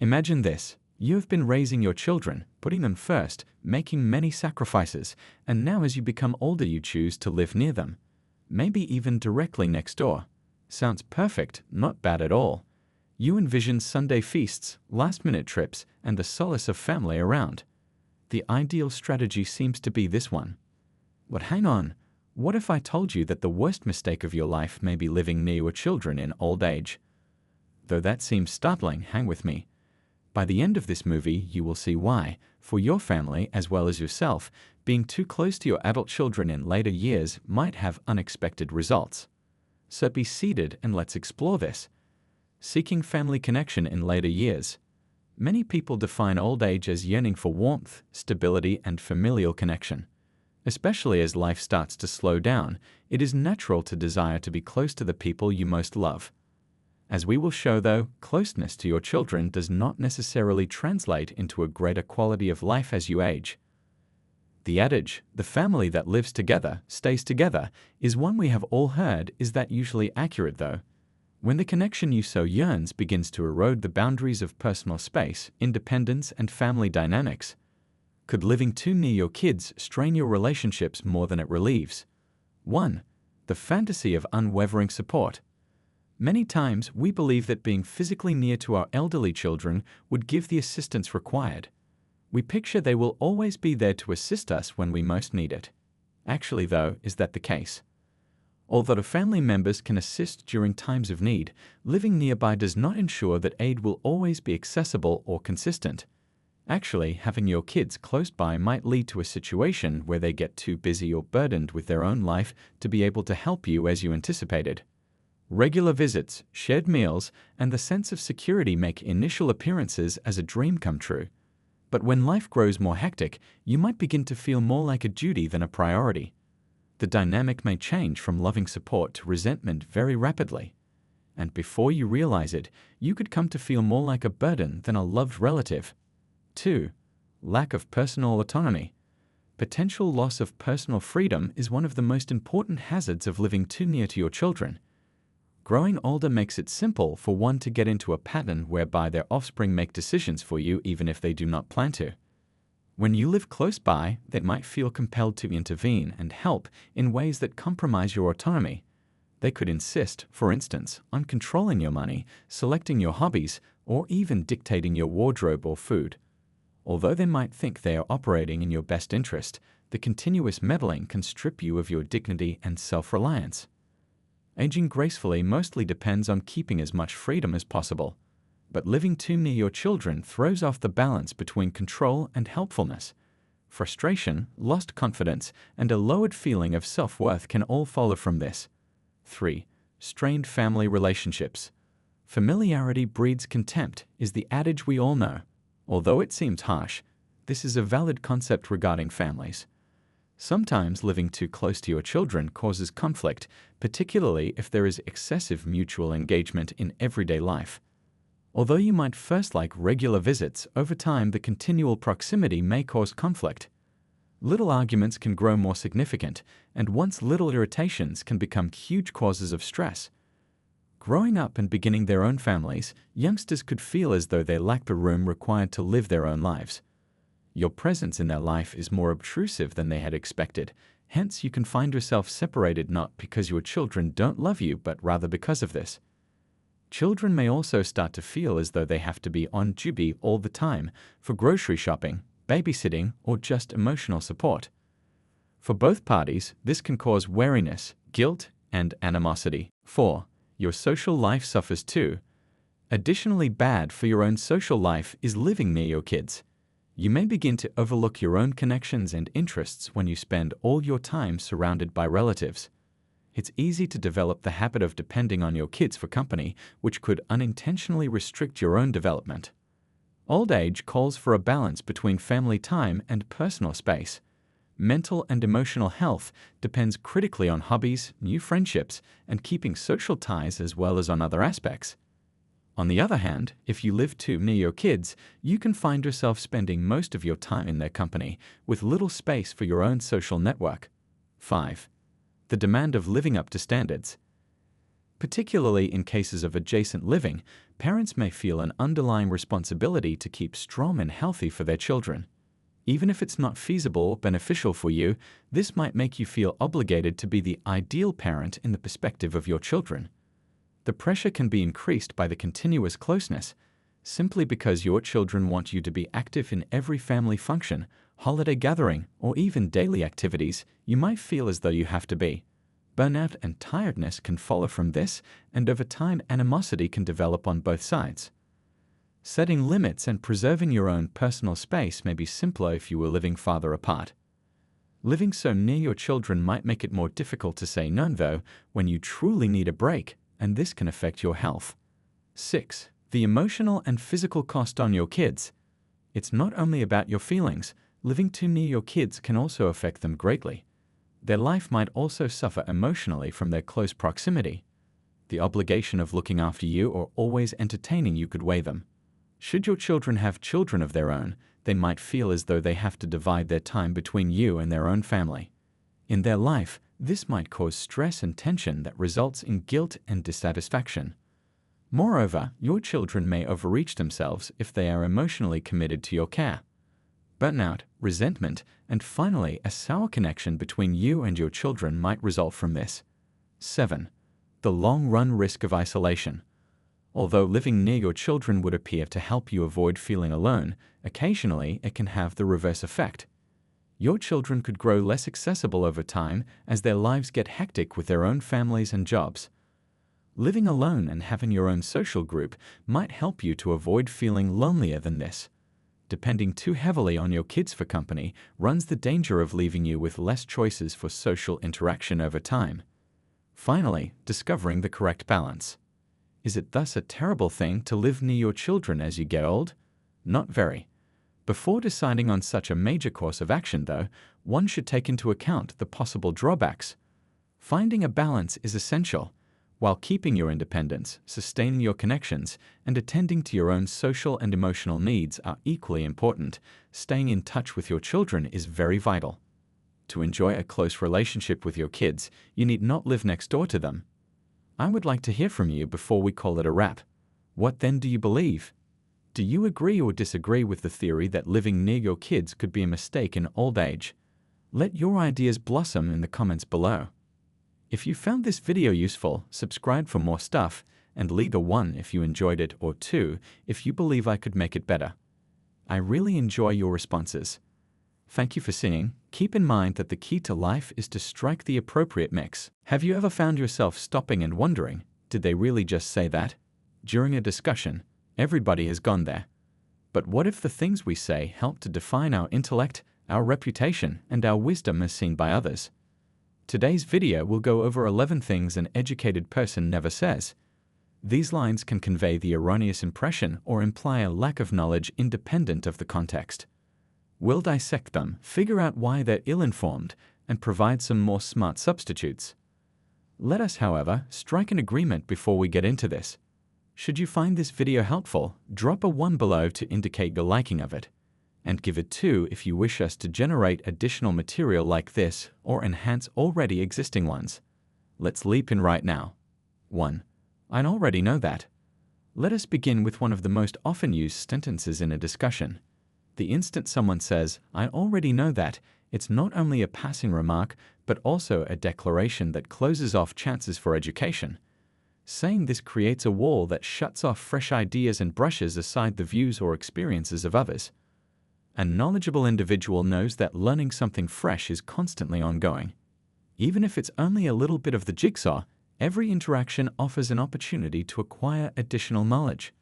Imagine this. You have been raising your children, putting them first, making many sacrifices, and now as you become older you choose to live near them. Maybe even directly next door. Sounds perfect, not bad at all. You envision Sunday feasts, last-minute trips, and the solace of family around. The ideal strategy seems to be this one. But hang on, what if I told you that the worst mistake of your life may be living near your children in old age? Though that seems startling, hang with me. By the end of this movie, you will see why, for your family as well as yourself, being too close to your adult children in later years might have unexpected results. So be seated and let's explore this. Seeking family connection in later years. Many people define old age as yearning for warmth, stability, and familial connection. Especially as life starts to slow down, it is natural to desire to be close to the people you most love. As we will show though, closeness to your children does not necessarily translate into a greater quality of life as you age. The adage, "the family that lives together stays together," is one we have all heard. Is that usually accurate though? When the connection you so yearns begins to erode the boundaries of personal space, independence, and family dynamics, could living too near your kids strain your relationships more than it relieves? 1. The fantasy of unwavering support. Many times we believe that being physically near to our elderly children would give the assistance required. We picture they will always be there to assist us when we most need it. Actually though, is that the case? Although family members can assist during times of need, living nearby does not ensure that aid will always be accessible or consistent. Actually, having your kids close by might lead to a situation where they get too busy or burdened with their own life to be able to help you as you anticipated. Regular visits, shared meals, and the sense of security make initial appearances as a dream come true. But when life grows more hectic, you might begin to feel more like a duty than a priority. The dynamic may change from loving support to resentment very rapidly. And before you realize it, you could come to feel more like a burden than a loved relative. 2. Lack of personal autonomy. Potential loss of personal freedom is one of the most important hazards of living too near to your children. Growing older makes it simple for one to get into a pattern whereby their offspring make decisions for you even if they do not plan to. When you live close by, they might feel compelled to intervene and help in ways that compromise your autonomy. They could insist, for instance, on controlling your money, selecting your hobbies, or even dictating your wardrobe or food. Although they might think they are operating in your best interest, the continuous meddling can strip you of your dignity and self-reliance. Aging gracefully mostly depends on keeping as much freedom as possible, but living too near your children throws off the balance between control and helpfulness. Frustration, lost confidence, and a lowered feeling of self-worth can all follow from this. 3. Strained family relationships. Familiarity breeds contempt is the adage we all know. Although it seems harsh, this is a valid concept regarding families. Sometimes living too close to your children causes conflict, particularly if there is excessive mutual engagement in everyday life. Although you might first like regular visits, over time the continual proximity may cause conflict. Little arguments can grow more significant, and once little irritations can become huge causes of stress. Growing up and beginning their own families, youngsters could feel as though they lack the room required to live their own lives. Your presence in their life is more obtrusive than they had expected, hence you can find yourself separated not because your children don't love you, but rather because of this. Children may also start to feel as though they have to be on duty all the time for grocery shopping, babysitting, or just emotional support. For both parties, this can cause wariness, guilt, and animosity. 4. Your social life suffers too. Additionally bad for your own social life is living near your kids. You may begin to overlook your own connections and interests when you spend all your time surrounded by relatives. It's easy to develop the habit of depending on your kids for company, which could unintentionally restrict your own development. Old age calls for a balance between family time and personal space. Mental and emotional health depends critically on hobbies, new friendships, and keeping social ties as well as on other aspects. On the other hand, if you live too near your kids, you can find yourself spending most of your time in their company, with little space for your own social network. 5. The demand of living up to standards. Particularly in cases of adjacent living, parents may feel an underlying responsibility to keep strong and healthy for their children. Even if it's not feasible or beneficial for you, this might make you feel obligated to be the ideal parent in the perspective of your children. The pressure can be increased by the continuous closeness. Simply because your children want you to be active in every family function, holiday gathering, or even daily activities, you might feel as though you have to be. Burnout and tiredness can follow from this, and over time animosity can develop on both sides. Setting limits and preserving your own personal space may be simpler if you were living farther apart. Living so near your children might make it more difficult to say no, though, when you truly need a break, and this can affect your health. 6. The emotional and physical cost on your kids. It's not only about your feelings. Living too near your kids can also affect them greatly. Their life might also suffer emotionally from their close proximity. The obligation of looking after you or always entertaining you could weigh them. Should your children have children of their own, they might feel as though they have to divide their time between you and their own family. In their life, this might cause stress and tension that results in guilt and dissatisfaction. Moreover, your children may overreach themselves if they are emotionally committed to your care. Burnout, resentment, and finally a sour connection between you and your children might result from this. 7. The long-run risk of isolation. Although living near your children would appear to help you avoid feeling alone, occasionally it can have the reverse effect. Your children could grow less accessible over time as their lives get hectic with their own families and jobs. Living alone and having your own social group might help you to avoid feeling lonelier than this. Depending too heavily on your kids for company runs the danger of leaving you with less choices for social interaction over time. Finally, discovering the correct balance. Is it thus a terrible thing to live near your children as you get old? Not very. Before deciding on such a major course of action, though, one should take into account the possible drawbacks. Finding a balance is essential. While keeping your independence, sustaining your connections, and attending to your own social and emotional needs are equally important, staying in touch with your children is very vital. To enjoy a close relationship with your kids, you need not live next door to them. I would like to hear from you before we call it a wrap. What then do you believe? Do you agree or disagree with the theory that living near your kids could be a mistake in old age? Let your ideas blossom in the comments below. If you found this video useful, subscribe for more stuff, and leave a 1 if you enjoyed it or 2 if you believe I could make it better. I really enjoy your responses. Thank you for seeing. Keep in mind that the key to life is to strike the appropriate mix. Have you ever found yourself stopping and wondering, did they really just say that? During a discussion, everybody has gone there. But what if the things we say help to define our intellect, our reputation, and our wisdom as seen by others? Today's video will go over 11 things an educated person never says. These lines can convey the erroneous impression or imply a lack of knowledge independent of the context. We'll dissect them, figure out why they're ill-informed, and provide some more smart substitutes. Let us, however, strike an agreement before we get into this. Should you find this video helpful, drop a 1 below to indicate your liking of it, and give it 2 if you wish us to generate additional material like this or enhance already existing ones. Let's leap in right now. 1. I already know that. Let us begin with one of the most often used sentences in a discussion. The instant someone says, I already know that, it's not only a passing remark, but also a declaration that closes off chances for education. Saying this creates a wall that shuts off fresh ideas and brushes aside the views or experiences of others. A knowledgeable individual knows that learning something fresh is constantly ongoing. Even if it's only a little bit of the jigsaw, every interaction offers an opportunity to acquire additional knowledge.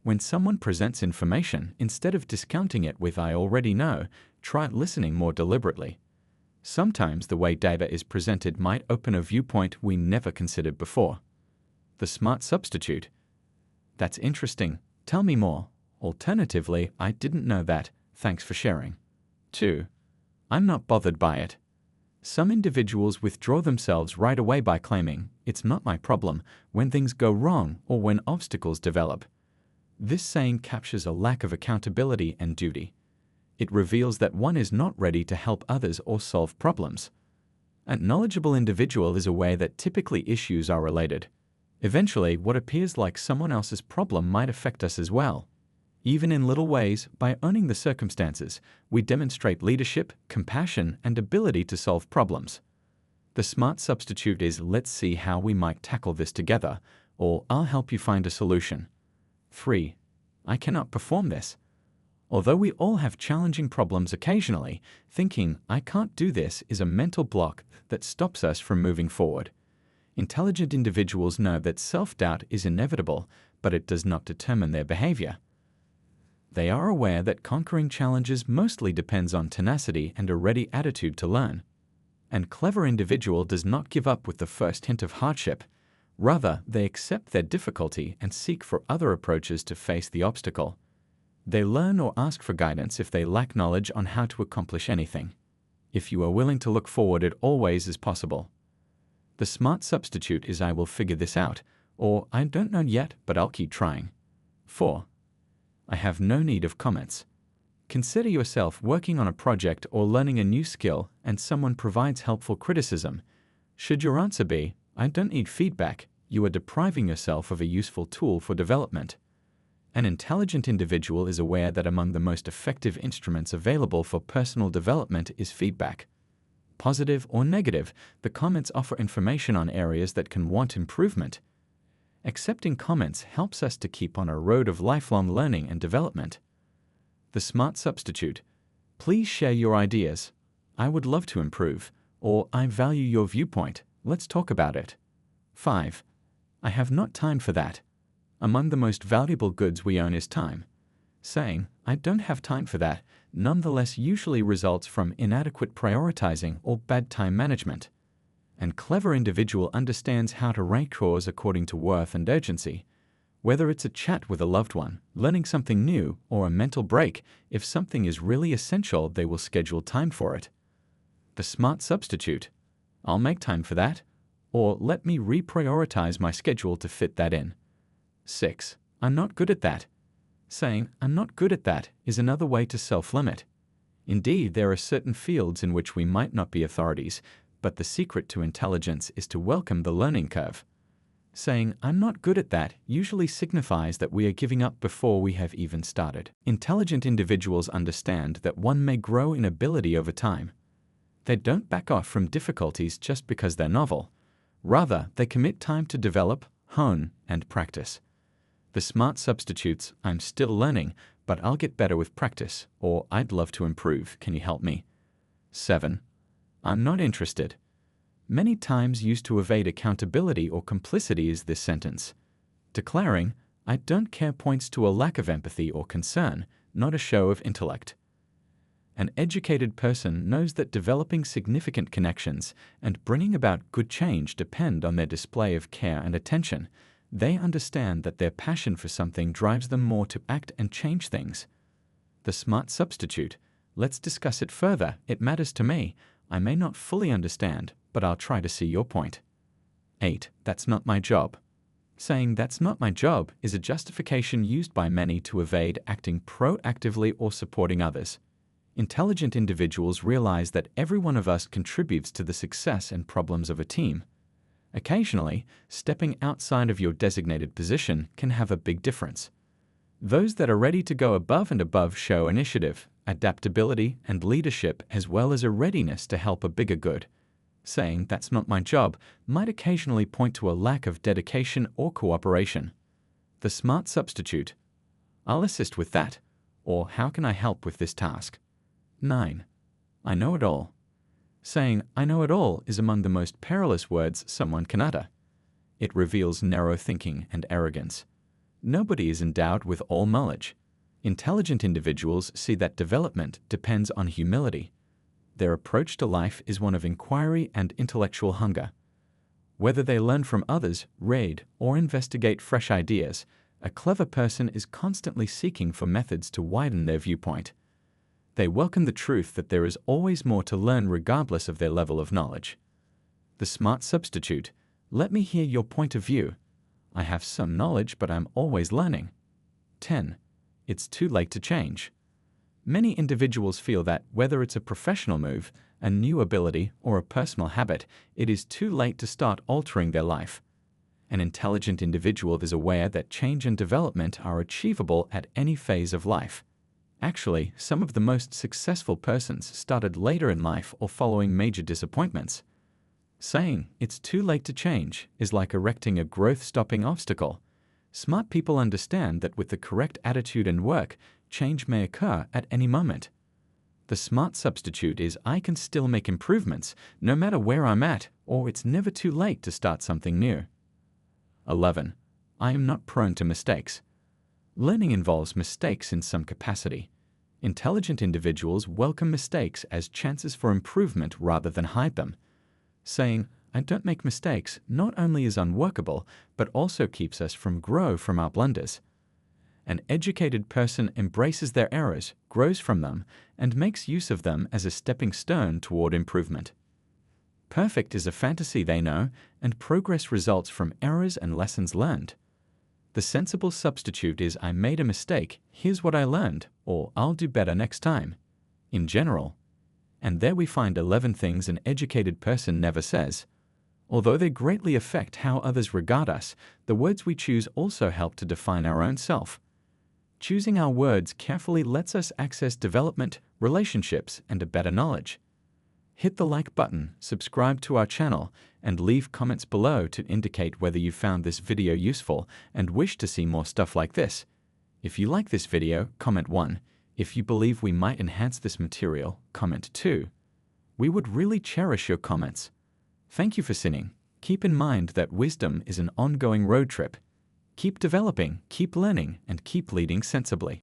When someone presents information, instead of discounting it with I already know, try listening more deliberately. Sometimes the way data is presented might open a viewpoint we never considered before. The smart substitute. That's interesting. Tell me more. Alternatively, I didn't know that. Thanks for sharing. 2. I'm not bothered by it. Some individuals withdraw themselves right away by claiming, it's not my problem, when things go wrong or when obstacles develop. This saying captures a lack of accountability and duty. It reveals that one is not ready to help others or solve problems. A knowledgeable individual is aware that typically issues are related. Eventually, what appears like someone else's problem might affect us as well. Even in little ways, by owning the circumstances, we demonstrate leadership, compassion, and ability to solve problems. The smart substitute is, let's see how we might tackle this together, or I'll help you find a solution. 3. I cannot perform this. Although we all have challenging problems occasionally, thinking, I can't do this is a mental block that stops us from moving forward. Intelligent individuals know that self-doubt is inevitable, but it does not determine their behavior. They are aware that conquering challenges mostly depends on tenacity and a ready attitude to learn. An clever individual does not give up with the first hint of hardship. Rather, they accept their difficulty and seek for other approaches to face the obstacle. They learn or ask for guidance if they lack knowledge on how to accomplish anything. If you are willing to look forward, it always is possible. The smart substitute is, I will figure this out, or I don't know yet, but I'll keep trying. 4. I have no need of comments. Consider yourself working on a project or learning a new skill and someone provides helpful criticism. Should your answer be, I don't need feedback, you are depriving yourself of a useful tool for development. An intelligent individual is aware that among the most effective instruments available for personal development is feedback. Positive or negative, the comments offer information on areas that can want improvement. Accepting comments helps us to keep on a road of lifelong learning and development. The smart substitute. Please share your ideas. I would love to improve, or I value your viewpoint. Let's talk about it. 5. I have not time for that. Among the most valuable goods we own is time. Saying, I don't have time for that, nonetheless usually results from inadequate prioritizing or bad time management. An clever individual understands how to rank chores according to worth and urgency. Whether it's a chat with a loved one, learning something new, or a mental break, if something is really essential, they will schedule time for it. The smart substitute. I'll make time for that, or let me reprioritize my schedule to fit that in. 6. I'm not good at that. Saying, I'm not good at that is another way to self-limit. Indeed, there are certain fields in which we might not be authorities, but the secret to intelligence is to welcome the learning curve. Saying, I'm not good at that usually signifies that we are giving up before we have even started. Intelligent individuals understand that one may grow in ability over time. They don't back off from difficulties just because they're novel. Rather, they commit time to develop, hone, and practice. The smart substitutes, I'm still learning, but I'll get better with practice, or I'd love to improve, can you help me? 7. I'm not interested. Many times used to evade accountability or complicity is this sentence. Declaring, I don't care points to a lack of empathy or concern, not a show of intellect. An educated person knows that developing significant connections and bringing about good change depend on their display of care and attention. They understand that their passion for something drives them more to act and change things. The smart substitute. Let's discuss it further. It matters to me. I may not fully understand, but I'll try to see your point. 8. That's not my job. Saying that's not my job is a justification used by many to evade acting proactively or supporting others. Intelligent individuals realize that every one of us contributes to the success and problems of a team. Occasionally, stepping outside of your designated position can have a big difference. Those that are ready to go above and above show initiative, adaptability, and leadership, as well as a readiness to help a bigger good. Saying that's not my job might occasionally point to a lack of dedication or cooperation. The smart substitute. I'll assist with that, or how can I help with this task? 9. I know it all. Saying, I know it all is among the most perilous words someone can utter. It reveals narrow thinking and arrogance. Nobody is endowed with all knowledge. Intelligent individuals see that development depends on humility. Their approach to life is one of inquiry and intellectual hunger. Whether they learn from others, read, or investigate fresh ideas, a clever person is constantly seeking for methods to widen their viewpoint. They welcome the truth that there is always more to learn regardless of their level of knowledge. The smart substitute. Let me hear your point of view. I have some knowledge, but I'm always learning. 10. It's too late to change. Many individuals feel that whether it's a professional move, a new ability, or a personal habit, it is too late to start altering their life. An intelligent individual is aware that change and development are achievable at any phase of life. Actually, some of the most successful persons started later in life or following major disappointments. Saying, "It's too late to change," is like erecting a growth-stopping obstacle. Smart people understand that with the correct attitude and work, change may occur at any moment. The smart substitute is, "I can still make improvements, no matter where I'm at," or "it's never too late to start something new." 11. I am not prone to mistakes. Learning involves mistakes in some capacity. Intelligent individuals welcome mistakes as chances for improvement rather than hide them. Saying, "I don't make mistakes," not only is unworkable, but also keeps us from grow from our blunders. An educated person embraces their errors, grows from them, and makes use of them as a stepping stone toward improvement. Perfect is a fantasy they know, and progress results from errors and lessons learned. The sensible substitute is, "I made a mistake, here's what I learned," or "I'll do better next time," in general. And there we find 11 things an educated person never says. Although they greatly affect how others regard us, the words we choose also help to define our own self. Choosing our words carefully lets us access development, relationships, and a better knowledge. Hit the like button, subscribe to our channel, and leave comments below to indicate whether you found this video useful and wish to see more stuff like this. If you like this video, comment 1. If you believe we might enhance this material, comment 2. We would really cherish your comments. Thank you for listening. Keep in mind that wisdom is an ongoing road trip. Keep developing, keep learning, and keep leading sensibly.